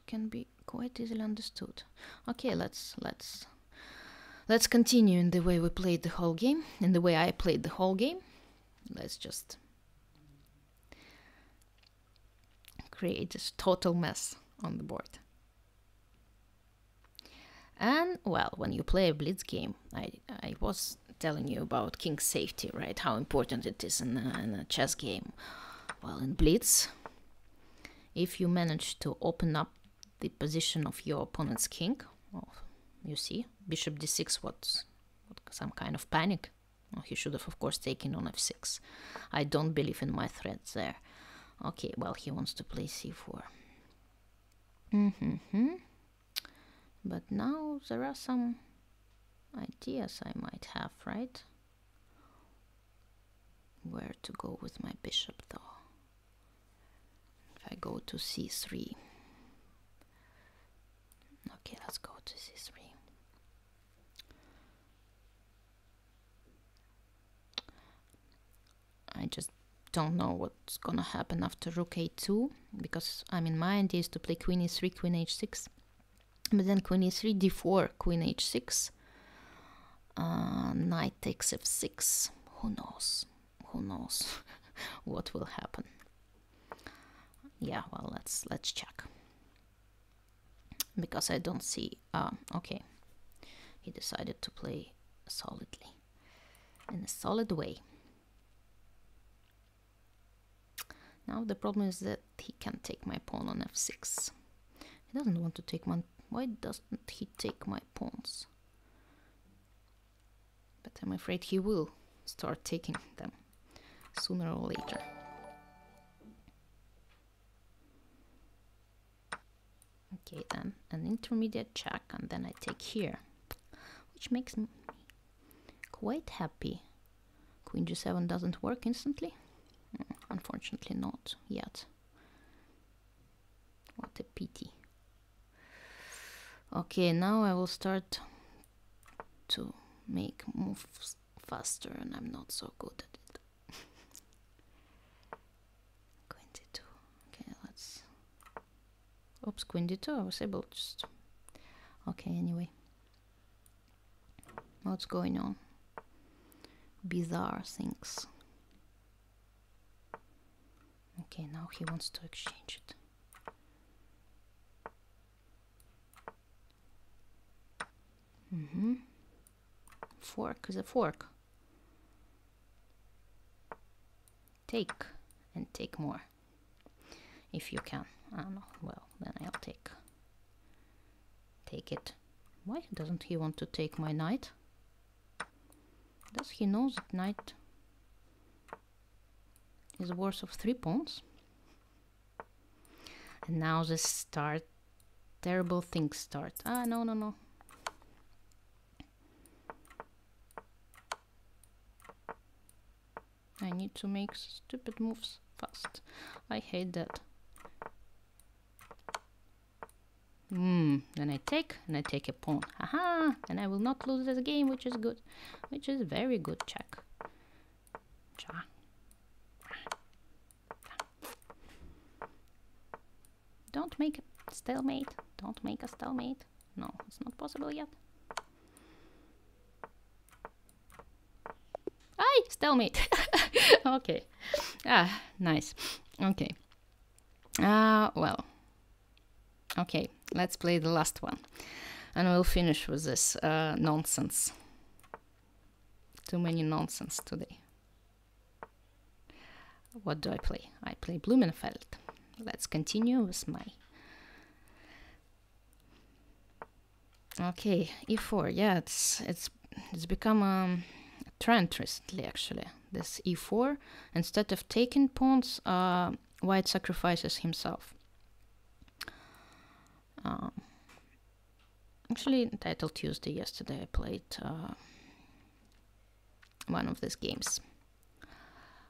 can be quite easily understood. Okay, let's continue in the way we played the whole game, in the way I played the whole game. Let's just create this total mess on the board. And, well, when you play a Blitz game, I was telling you about king's safety, right? How important it is in a chess game. Well, in Blitz, if you manage to open up the position of your opponent's king, well, you see, bishop d6, what some kind of panic. Well, he should have, of course, taken on f6. I don't believe in my threats there. Okay, well, he wants to play c4. But now there are some ideas I might have, right? Where to go with my bishop, though. If I go to c3. Okay, let's go to c3. I just don't know what's gonna happen after rook a2, because I mean my idea is to play queen e3, queen h6, but then queen e3, d4, queen h6, knight takes f6. Who knows? Who knows what will happen? Yeah, well, let's check, because I don't see. Okay, he decided to play solidly, in a solid way. Now the problem is that he can take my pawn on f6. He doesn't want to take my... Why doesn't he take my pawns? But I'm afraid he will start taking them sooner or later. Okay, then an intermediate check, and then I take here, which makes me quite happy. Queen g7 doesn't work instantly. Unfortunately not yet. What a pity. Okay, now I will start to make moves faster, and I'm not so good at it. Queen d2. Okay, let's... Oops, queen d2. I was able to just... Okay, anyway. What's going on? Bizarre things. Okay, now he wants to exchange it. Fork is a fork. Take and take more. if you can. I don't know. Well, then I'll take it. Why doesn't he want to take my knight? Does he know that knight is worth of 3 pawns? And now terrible things start. Ah, no, no, no. I need to make stupid moves fast. I hate that. Then I take a pawn. Haha! And I will not lose this game, which is good. Which is very good. Check. Cha. Don't make a stalemate. Don't make a stalemate. No, it's not possible yet. Aye, stalemate. Okay. Ah, nice. Okay. Well. Okay, let's play the last one. And we'll finish with this nonsense. Too many nonsense today. What do I play? I play Blumenfeld. Let's continue with my... Okay, e4. Yeah, it's become a trend recently, actually. This e4, instead of taking pawns, white sacrifices himself. Actually, Title Tuesday yesterday I played one of these games.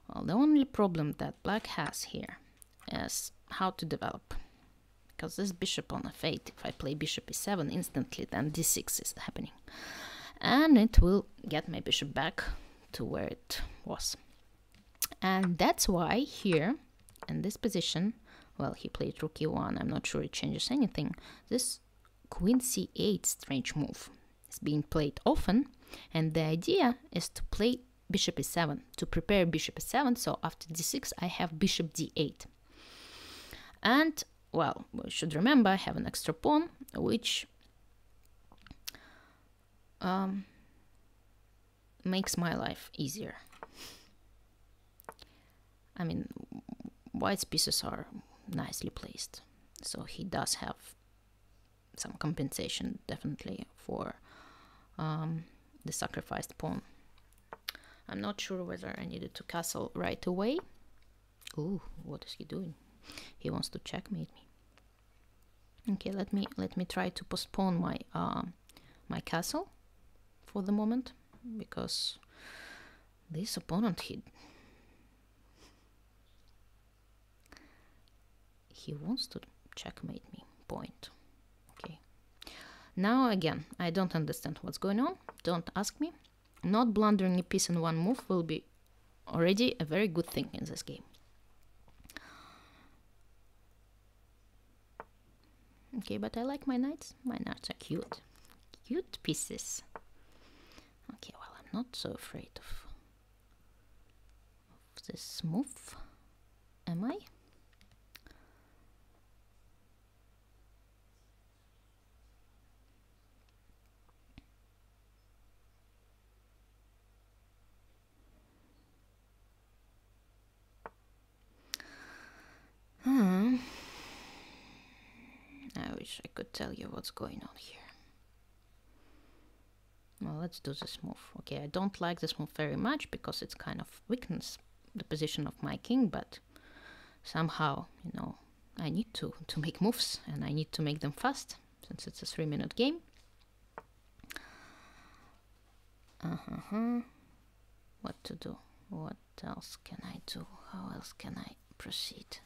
Well, the only problem that black has here is how to develop. Because this bishop on f8, if I play bishop e7 instantly, then d6 is happening. And it will get my bishop back to where it was. And that's why here, in this position, well, he played rook e1, I'm not sure it changes anything. This queen c8 strange move is being played often, and the idea is to play bishop e7, to prepare bishop e7, so after d6 I have bishop d8. And, well, we should remember I have an extra pawn, which makes my life easier. I mean, white's pieces are nicely placed, so he does have some compensation definitely for the sacrificed pawn. I'm not sure whether I needed to castle right away. Ooh, what is he doing? He wants to checkmate me. Okay, let me try to postpone my my castle for the moment, because this opponent he wants to checkmate me. Point. Okay. Now again, I don't understand what's going on. Don't ask me. Not blundering a piece in one move will be already a very good thing in this game. Okay, but I like my knights. My knights are cute. Cute pieces. Okay, well, I'm not so afraid of this move. Am I? I wish I could tell you what's going on here. Well, let's do this move. Okay, I don't like this move very much because it's kind of weakens the position of my king, but somehow, you know, I need to make moves, and I need to make them fast since it's a 3-minute game. What to do? What else can I do? How else can I proceed?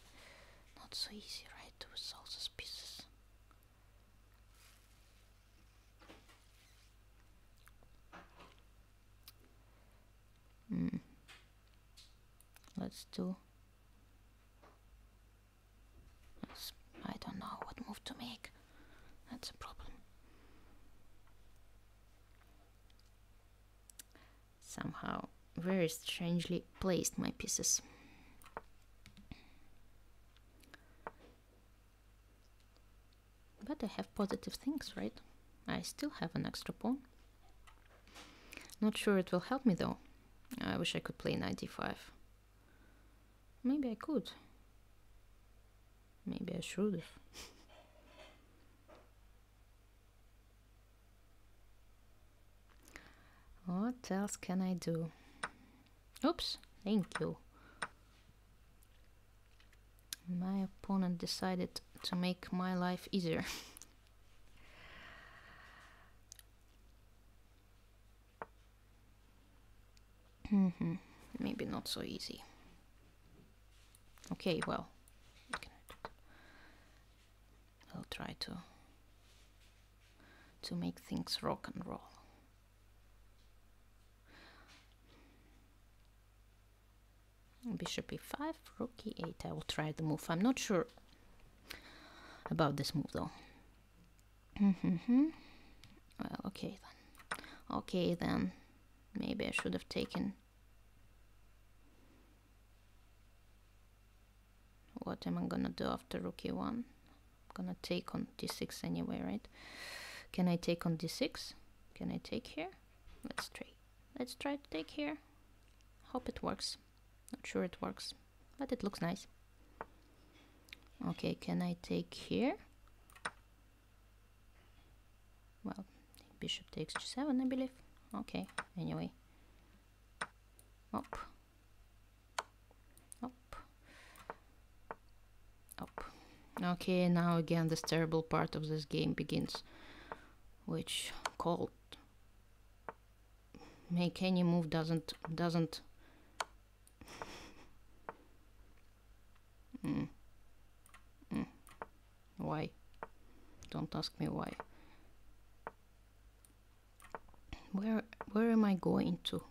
Not so easy, right, with all these pieces. Let's do... I don't know what move to make. That's a problem. Somehow very strangely placed my pieces. But I have positive things, right? I still have an extra pawn. Not sure it will help me though. I wish I could play knight d5. Maybe I could. Maybe I should have. What else can I do? Oops, thank you. My opponent decided to make my life easier. Maybe not so easy. Okay, well, what can I do? I'll try to make things rock and roll. Bishop e5, rook e8. I will try the move. I'm not sure about this move though. Well, okay then. Okay then. Maybe I should have taken. What am I gonna do after rook e1? I'm gonna take on d6 anyway, right? Can I take on d6? Can I take here? Let's try to take here. Hope it works. Not sure it works, but it looks nice. Okay, can I take here? Well, bishop takes g7, I believe. Okay, anyway. Up. Up. Up. Okay, now again this terrible part of this game begins, which called make any move doesn't Why? Don't ask me why. Where am I going to?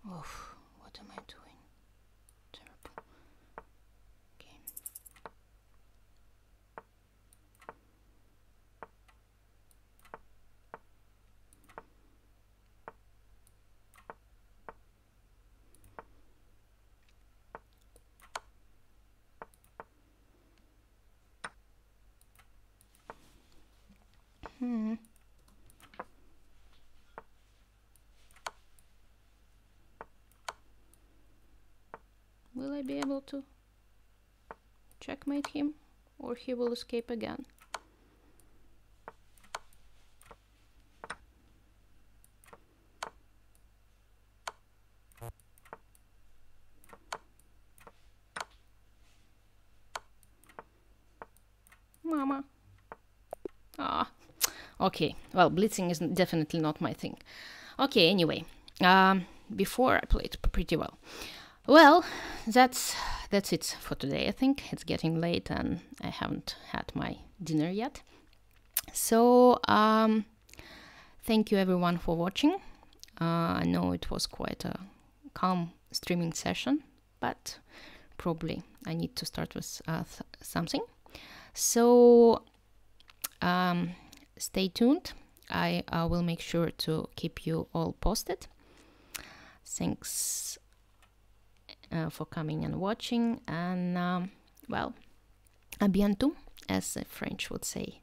Oh, what am I doing? Terrible. Okay. Will I be able to checkmate him, or he will escape again? Mama. Ah. Okay, well, blitzing is definitely not my thing. Okay, anyway, before I played pretty well. Well, that's it for today. I think it's getting late and I haven't had my dinner yet. So, thank you everyone for watching. I know it was quite a calm streaming session, but probably I need to start with something. So, stay tuned. I will make sure to keep you all posted. Thanks for coming and watching, and well, à bientôt, as the French would say.